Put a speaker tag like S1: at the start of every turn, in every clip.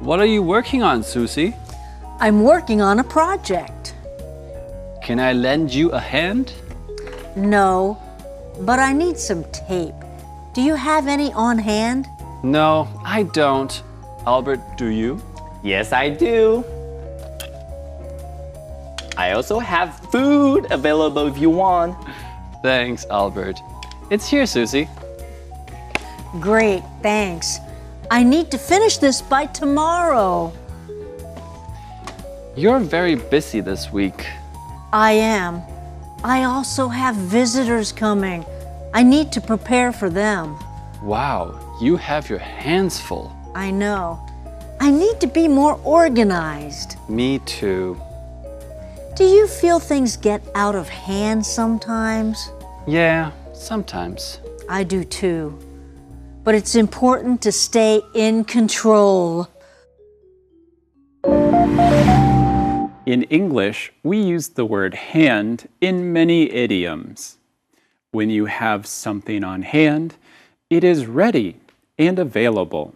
S1: What are you working on, Susie?
S2: I'm working on a project.
S1: Can I lend you a hand?
S2: No, but I need some tape. Do you have any on hand?
S1: No, I don't. Albert, do you?
S3: Yes, I do. I also have food available if you want.
S1: Thanks, Albert. It's here, Susie.
S2: Great, thanks. I need to finish this by tomorrow.
S1: You're very busy this week.
S2: I am. I also have visitors coming. I need to prepare for them.
S1: Wow, you have your hands full.
S2: I know. I need to be more organized.
S1: Me too.
S2: Do you feel things get out of hand sometimes?
S1: Yeah, sometimes.
S2: I do too. But it's important to stay in control.
S4: In English, we use the word hand in many idioms. When you have something on hand, it is ready and available.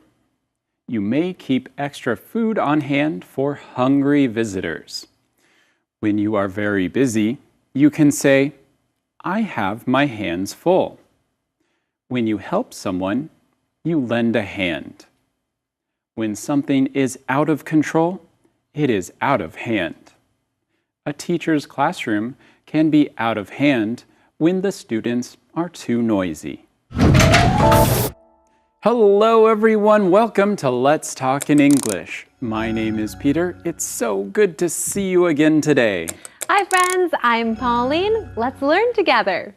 S4: You may keep extra food on hand for hungry visitors. When you are very busy, you can say, I have my hands full. When you help someone, you lend a hand. When something is out of control, it is out of hand. A teacher's classroom can be out of hand when the students are too noisy. Hello everyone, welcome to Let's Talk in English. My name is Peter. It's so good to see you again today.
S5: Hi friends, I'm Pauline. Let's learn together.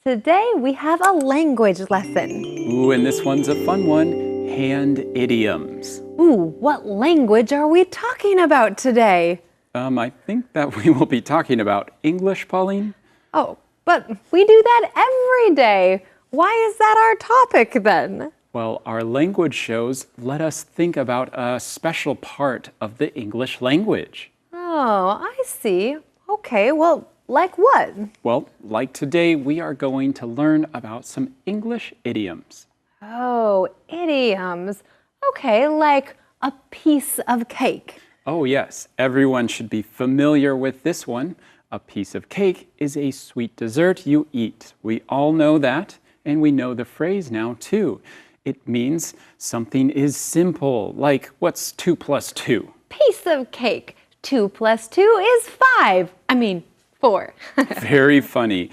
S5: Today we have a language lesson.
S4: Ooh, and this one's a fun one, hand idioms.
S5: Ooh, what language are we talking about today?
S4: I think that we will be talking about English, Pauline.
S5: Oh, but we do that every day. Why is that our topic then?
S4: Well, our language shows let us think about a special part of the English language.
S5: Oh, I see. Okay, well, like what?
S4: Well, like today, we are going to learn about some English idioms.
S5: Oh, idioms. Okay, like a piece of cake.
S4: Oh, yes. Everyone should be familiar with this one. A piece of cake is a sweet dessert you eat. We all know that, and we know the phrase now, too. It means something is simple, like what's 2 plus 2?
S5: Piece of cake. 2 plus 2 is 5. I mean, 4.
S4: Very funny,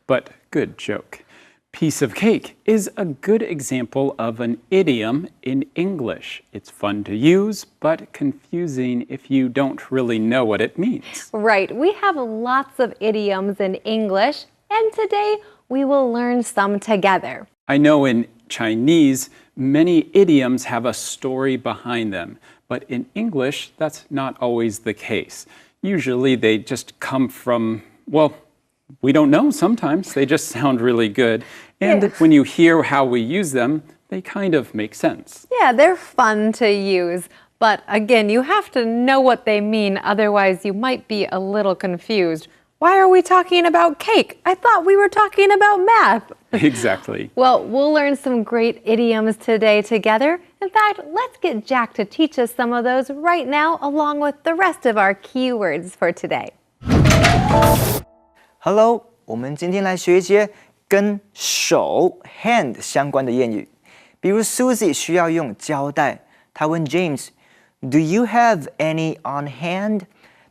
S4: but good joke. Piece of cake is a good example of an idiom in English. It's fun to use, but confusing if you don't really know what it means.
S5: Right, we have lots of idioms in English, and today we will learn some together.
S4: I know in Chinese, many idioms have a story behind them, but in English, that's not always the case. Usually they just come from, well, we don't know sometimes. They just sound really good. And when you hear how we use them, they kind of make sense.
S5: Yeah, they're fun to use. But again, you have to know what they mean, otherwise you might be a little confused. Why are we talking about cake? I thought we were talking about math.
S4: Exactly.
S5: Well, we'll learn some great idioms today together. In fact, let's get Jack to teach us some of those right now, along with the rest of our keywords for today.
S6: Hello， 我们今天来学一些跟手 hand 相关的谚语。比如 Susie 需要用胶带，她问 James，Do you have any on hand？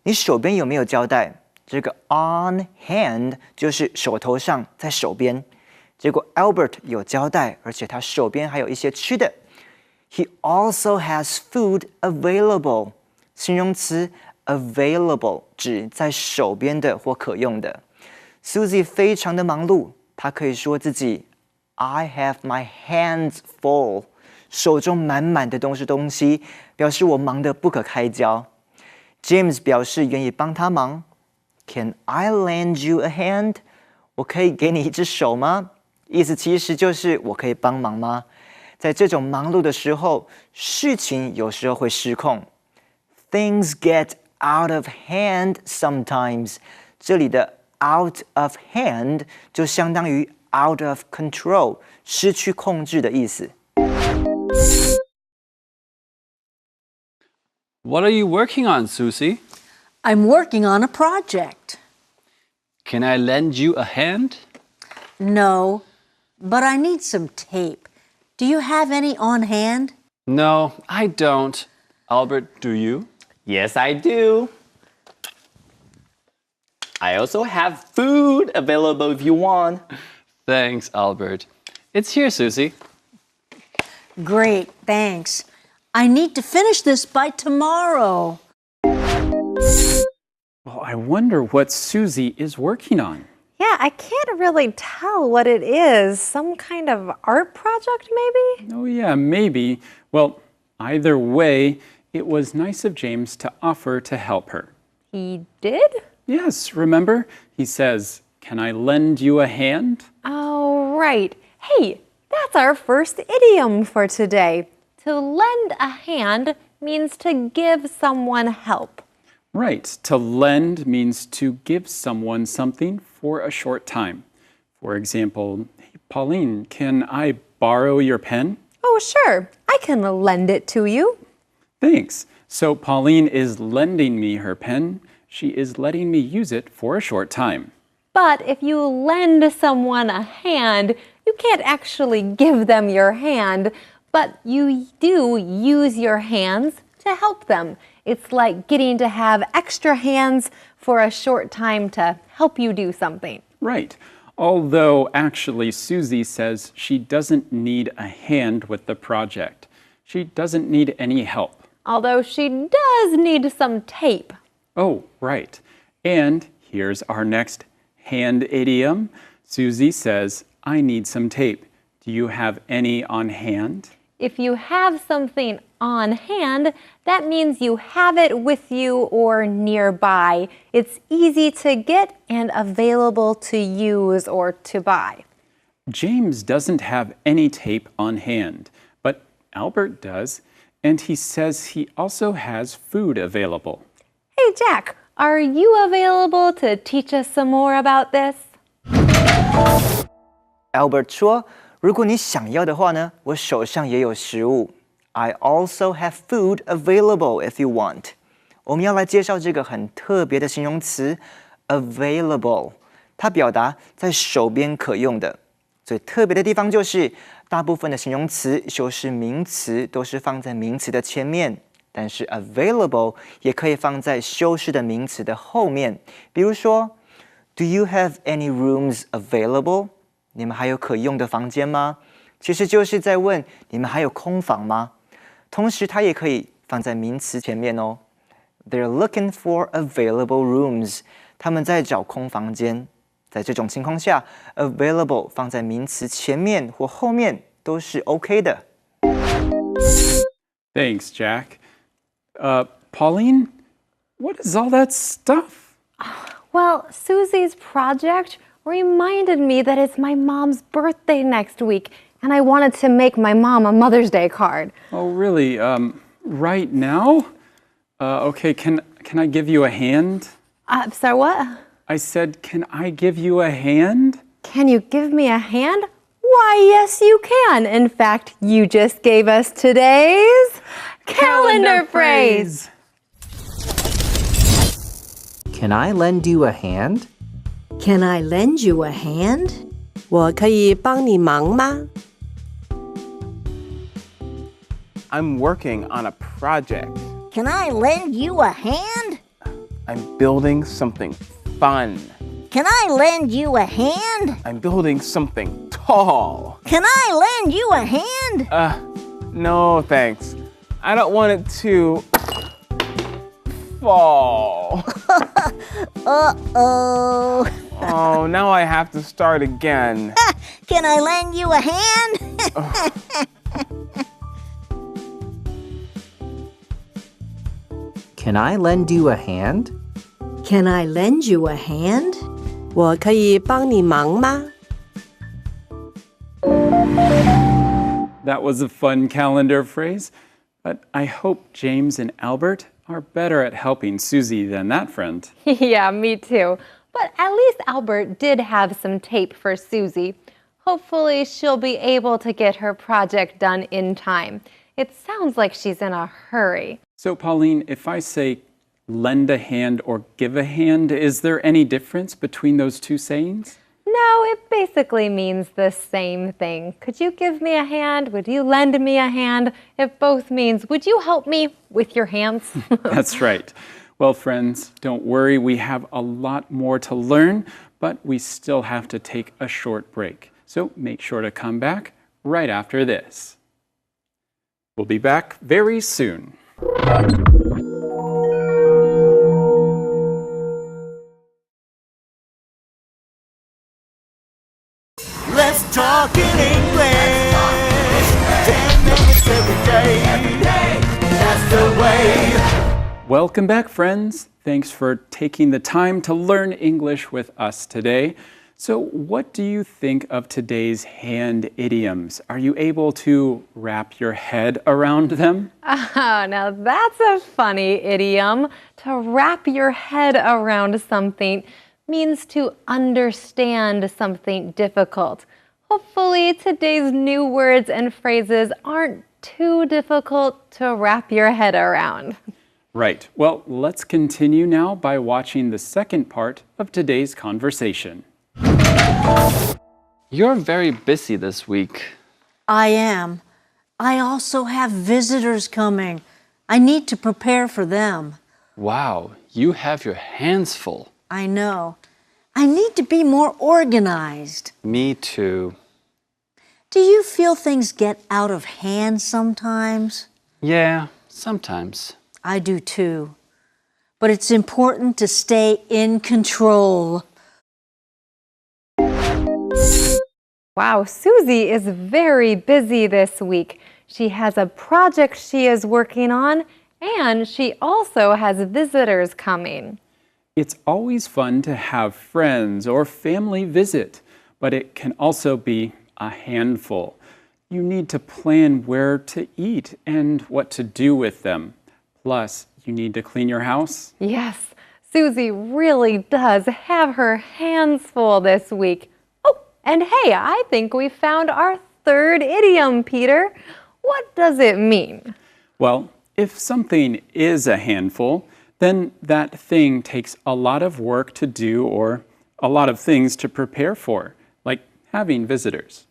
S6: 你手边有没有胶带？这个 on hand 就是手头上，在手边。结果 Albert 有胶带，而且他手边还有一些吃的。He also has food available。形容词 available 指在手边的或可用的。Susie 非常的忙碌，她可以说自己 I have my hands full， 手中满满的都是东西，表示我忙得不可开交。James 表示愿意帮他忙 Can I lend you a hand？ 我可以给你一只手吗？意思其实就是我可以帮忙吗？在这种忙碌的时候，事情有时候会失控。Things get out of hand sometimes。这里的 out of hand 就相当于 out of control， 失去控制的意思。
S1: What are you working on, Susie?
S2: I'm working on a project.
S1: Can I lend you a hand?
S2: No, but I need some tape. Do you have any on hand?
S1: No, I don't. Albert, do you?
S3: Yes, I do. I also have food available if you want.
S1: Thanks, Albert. It's here, Susie.
S2: Great, thanks. I need to finish this by tomorrow.
S4: Well, I wonder what Susie is working on.
S5: Yeah, I can't really tell what it is. Some kind of art project, maybe?
S4: Oh, yeah, maybe. Well, either way, it was nice of James to offer to help her.
S5: He did?
S4: Yes, remember? He says, "Can I lend you a hand?"
S5: Oh, right. Hey, that's our first idiom for today. To lend a hand means to give someone help.
S4: Right. To lend means to give someone something for a short time. For example, "Hey, Pauline, can I borrow your pen?"
S5: Oh, sure. I can lend it to you.
S4: Thanks. So Pauline is lending me her pen. She is letting me use it for a short time.
S5: But if you lend someone a hand, you can't actually give them your hand, but you do use your hands to help them. It's like getting to have extra hands for a short time to help you do something.
S4: Right. Although actually Susie says she doesn't need a hand with the project. She doesn't need any help.
S5: Although she does need some tape.
S4: Oh, right. And here's our next hand idiom. Susie says, "I need some tape. Do you have any on hand?"
S5: If you have something on hand, that means you have it with you or nearby. It's easy to get and available to use or to buy.
S4: James doesn't have any tape on hand, but Albert does, and he says he also has food available.
S5: Hey, Jack, are you available to teach us some more about this?
S6: Albert 说：“如果你想要的话呢，我手上也有食物。I also have food available if you want。”我们要来介绍这个很特别的形容词 available， 它表达在手边可用的。最特别的地方就是，大部分的形容词修饰名词都是放在名词的前面，但是 available 也可以放在修饰的名词的后面。比如说 ，Do you have any rooms available？ 你们还有可用的房间吗？其实就是在问你们还有空房吗？同时，它也可以放在名词前面哦。They're looking for available rooms。他们在找空房间。在这种情况下 ，available 放在名词前面或后面都是 OK 的。
S4: Thanks, Jack. Pauline, what is all that stuff?
S5: Well, Susie's project reminded me that it's my mom's birthday next week, and I wanted to make my mom a Mother's Day card.
S4: Oh, really? Right now? Okay, can I give you a hand?
S5: So what?
S4: I said, can I give you a hand?
S5: Can you give me a hand? Why, yes, you can. In fact, you just gave us today's calendar phrase.
S7: Can I lend you a hand?
S2: Can I lend you a hand?
S8: 我可以帮你忙吗？
S9: I'm working on a project.
S2: Can I lend you a hand?
S9: I'm building something fun.
S2: Can I lend you a hand?
S9: I'm building something tall.
S2: Can I lend you a hand?
S9: No thanks. I don't want it to fall.
S2: Uh-oh.
S9: Oh, now I have to start again.
S2: Can I lend you a hand?
S7: Can I lend you a hand?
S2: Can I lend you a hand?
S8: 我可以帮你忙吗？
S4: That was a fun calendar phrase, but I hope James and Albert are better at helping Susie than that friend.
S5: Yeah, me too. But at least Albert did have some tape for Susie. Hopefully, she'll be able to get her project done in time. It sounds like she's in a hurry.
S4: So, Pauline, if I say lend a hand or give a hand, is there any difference between those two sayings?
S5: No, it basically means the same thing. Could you give me a hand? Would you lend me a hand? It both means, would you help me with your hands?
S4: That's right. Well, friends, don't worry. We have a lot more to learn, but we still have to take a short break. So make sure to come back right after this. We'll be back very soon.
S6: Let's talk in English. 10 minutes every day. That's the way.
S4: Welcome back, friends. Thanks for taking the time to learn English with us today. So, what do you think of today's hand idioms? Are you able to wrap your head around them?
S5: Oh, now that's a funny idiom. To wrap your head around something means to understand something difficult. Hopefully, today's new words and phrases aren't too difficult to wrap your head around.
S4: Right. Well, let's continue now by watching the second part of today's conversation.
S1: You're very busy this week.
S2: I am. I also have visitors coming. I need to prepare for them.
S1: Wow, you have your hands full.
S2: I know. I need to be more organized.
S1: Me too.
S2: Do you feel things get out of hand sometimes?
S1: Yeah, sometimes.
S2: I do too. But it's important to stay in control.
S5: Wow, Susie is very busy this week. She has a project she is working on, and she also has visitors coming.
S4: It's always fun to have friends or family visit, but it can also be a handful. You need to plan where to eat and what to do with them. Plus, you need to clean your house.
S5: Yes, Susie really does have her hands full this week. Oh, and hey, I think we found our third idiom, Peter. What does it mean?
S4: Well, if something is a handful, then that thing takes a lot of work to do or a lot of things to prepare for, like having visitors.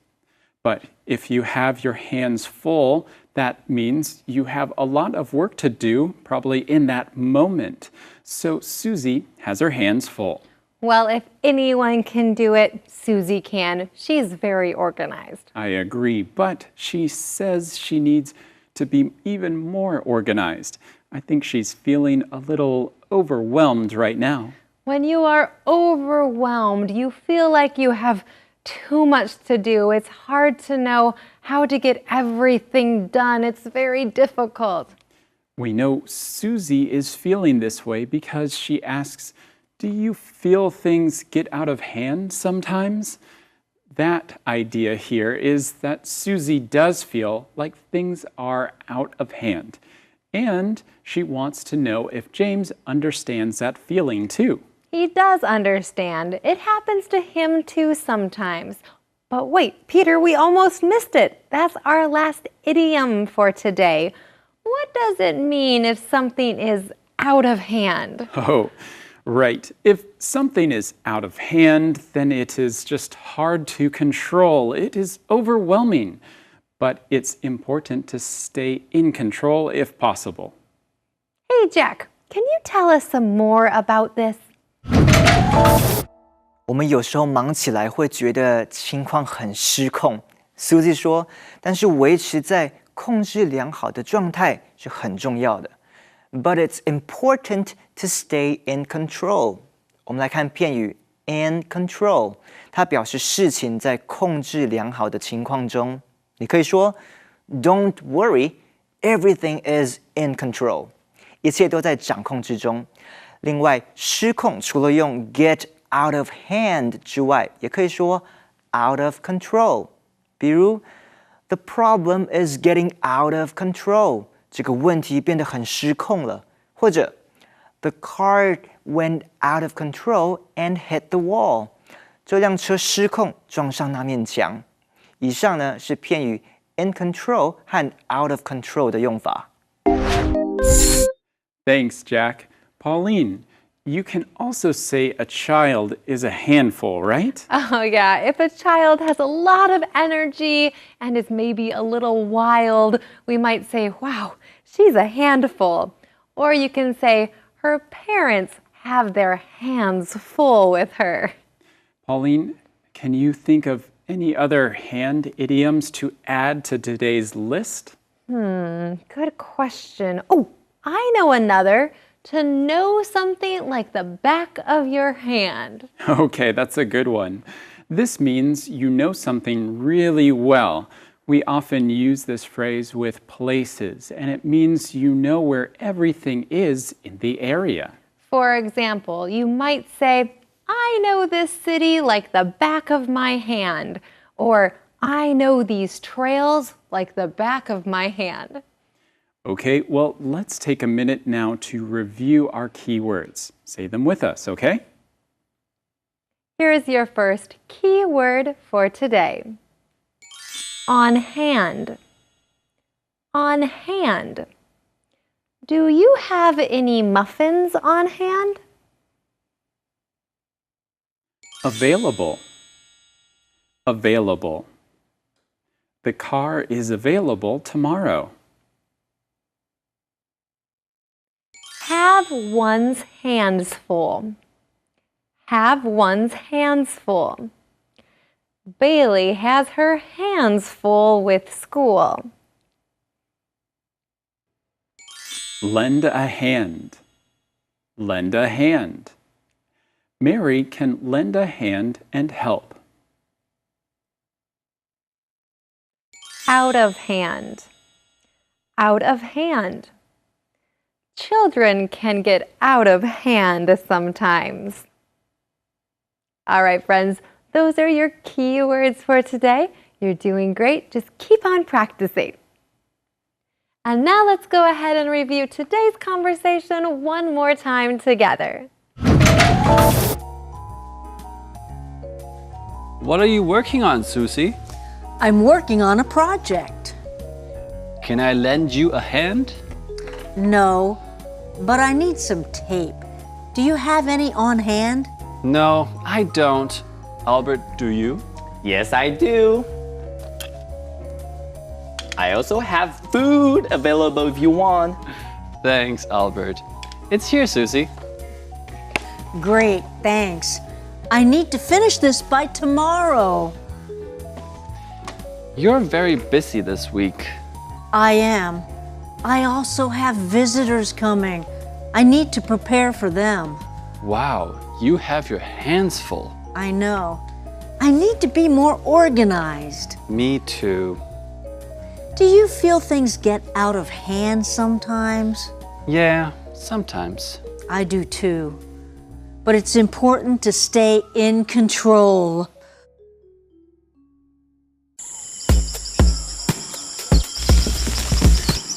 S4: But if you have your hands full, that means you have a lot of work to do, probably in that moment. So Susie has her hands full.
S5: Well, if anyone can do it, Susie can. She's very organized.
S4: I agree, but she says she needs to be even more organized. I think she's feeling a little overwhelmed right now.
S5: When you are overwhelmed, you feel like you have too much to do. It's hard to know how to get everything done. It's very difficult.
S4: We know Susie is feeling this way because she asks, do you feel things get out of hand sometimes? That idea here is that Susie does feel like things are out of hand. And she wants to know if James understands that feeling too.
S5: He does understand. It happens to him too sometimes. But wait, Peter, we almost missed it. That's our last idiom for today. What does it mean if something is out of hand?
S4: Oh, right. If something is out of hand, then it is just hard to control. It is overwhelming. But it's important to stay in control if possible.
S5: Hey, Jack, can you tell us some more about this?
S6: 我们有时候忙起来会觉得情况很失控。Susie 说，但是维持在控制良好的状态是很重要的。But it's important to stay in control. 我们来看片语 in control， 它表示事情在控制良好的情况中。你可以说 Don't worry, everything is in control. 一切都在掌控之中。另外，失控除了用 get out of hand 之外，也可以说 out of control。比如 The problem is getting out of control. 这个问题变得很失控了。或者 The car went out of control and hit the wall. 这辆车失控撞上那面墙。以上呢是片语 in control 和 out of control 的用法。
S4: Thanks, Jack. Pauline, you can also say a child is a handful, right?
S5: Oh, yeah. If a child has a lot of energy and is maybe a little wild, we might say, wow, she's a handful. Or you can say, her parents have their hands full with her.
S4: Pauline, can you think of any other hand idioms to add to today's list?
S5: Good question. Oh, I know another. To know something like the back of your hand.
S4: Okay, that's a good one. This means you know something really well. We often use this phrase with places, and it means you know where everything is in the area.
S5: For example, you might say, I know this city like the back of my hand, or I know these trails like the back of my hand.
S4: Okay, well, let's take a minute now to review our keywords. Say them with us, okay?
S5: Here's your first keyword for today. On hand. On hand. Do you have any muffins on hand?
S4: Available. Available. The car is available tomorrow.
S5: Have one's hands full. Have one's hands full. Bailey has her hands full with school.
S4: Lend a hand. Lend a hand. Mary can lend a hand and help.
S5: Out of hand. Out of hand. Children can get out of hand sometimes. All right, friends, those are your keywords for today. You're doing great. Just keep on practicing. And now let's go ahead and review today's conversation one more time together.
S1: What are you working on, Susie?
S2: I'm working on a project.
S1: Can I lend you a hand?
S2: No, but I need some tape. Do you have any on hand?
S1: No, I don't. Albert, do you?
S3: Yes, I do. I also have food available if you want.
S1: Thanks, Albert. It's here, Susie.
S2: Great, thanks. I need to finish this by tomorrow.
S1: You're very busy this week.
S2: I am. I also have visitors coming. I need to prepare for them.
S1: Wow, you have your hands full.
S2: I know. I need to be more organized.
S1: Me too.
S2: Do you feel things get out of hand sometimes?
S1: Yeah, sometimes.
S2: I do too. But it's important to stay in control.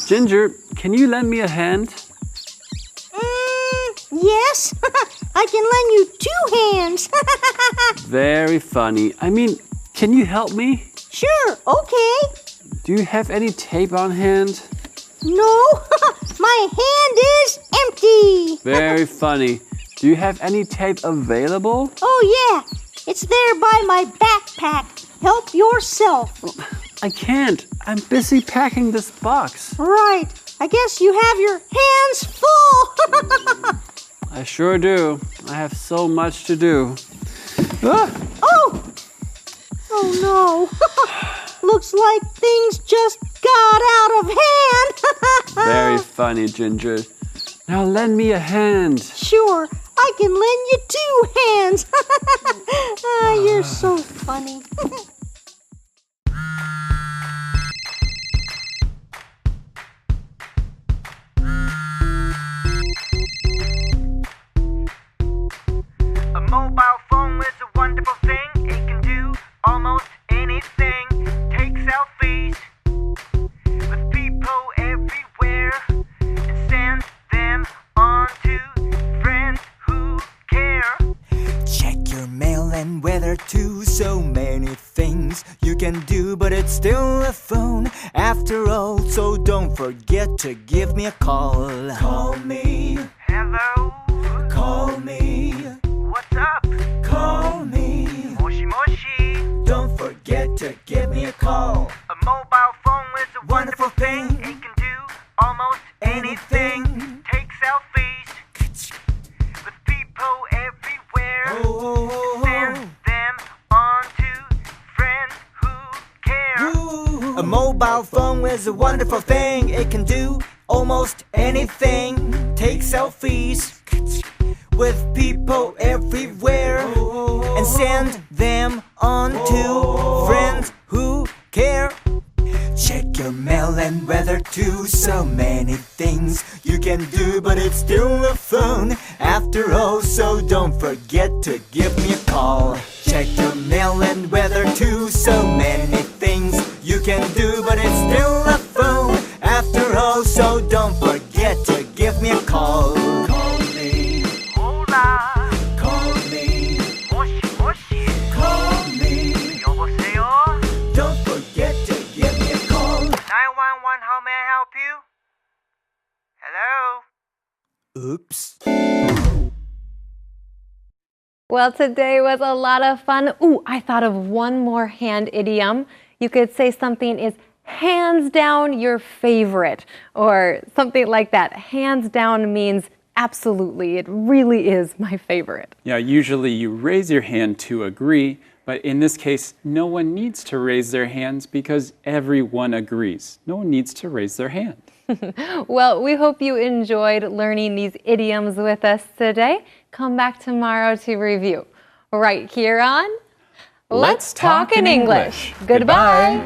S1: Ginger, can you lend me a hand?
S10: Yes, I can lend you 2 hands.
S1: Very funny. I mean, can you help me?
S10: Sure, okay.
S1: Do you have any tape on hand?
S10: No, my hand is empty.
S1: Very funny. Do you have any tape available?
S10: Oh yeah, it's there by my backpack. Help yourself.
S1: I can't. I'm busy packing this box.
S10: Right, I guess you have your hands full.
S1: I sure do. I have so much to do. Ah!
S10: Oh no. Looks like things just got out of hand.
S1: Very funny, Ginger. Now lend me a hand.
S10: Sure, I can lend you 2 hands. You're so funny.
S6: A mobile phone is a wonderful thing. It can do almost anything. Take selfies with people everywhere and send them on to friends who care. Check your mail and weather too. So many things you can do, but it's still a phone after all. So don't forget to give me a call. Call me.
S11: Hello?
S6: Call me.
S11: What's up?
S6: Call me.
S11: Moshi moshi.
S6: Don't forget to give me a call.
S11: A mobile phone is a
S6: Wonderful thing.
S11: It can do almost anything. Take selfies with people everywhere. Send them on to friends who care.
S6: A mobile phone is a wonderful thing. It can do almost anything. Take selfies with people everywhere and send them on to friends who care. Check your mail and weather too. So many things you can do, but it's still a phone after all. So don't forget to give me a call. Check your mail and weather too. So many things you can do, but it's still a phone after all. So don't forget to give me a call. Call me.
S11: Hola.
S6: Call me.
S11: 모시 모시.
S6: Call me.
S11: 여보세요?
S6: Don't forget to give me a call.
S11: 911, how may I help you? Hello?
S6: Oops.
S5: Well, today was a lot of fun. Ooh, I thought of one more hand idiom. You could say something is hands down your favorite, or something like that. Hands down means absolutely, it really is my favorite.
S4: Yeah, usually you raise your hand to agree, but in this case, no one needs to raise their hands because everyone agrees. No one needs to raise their hand.
S5: Well, we hope you enjoyed learning these idioms with us today. Come back tomorrow to review. Right here on Let's Talk in English. Goodbye.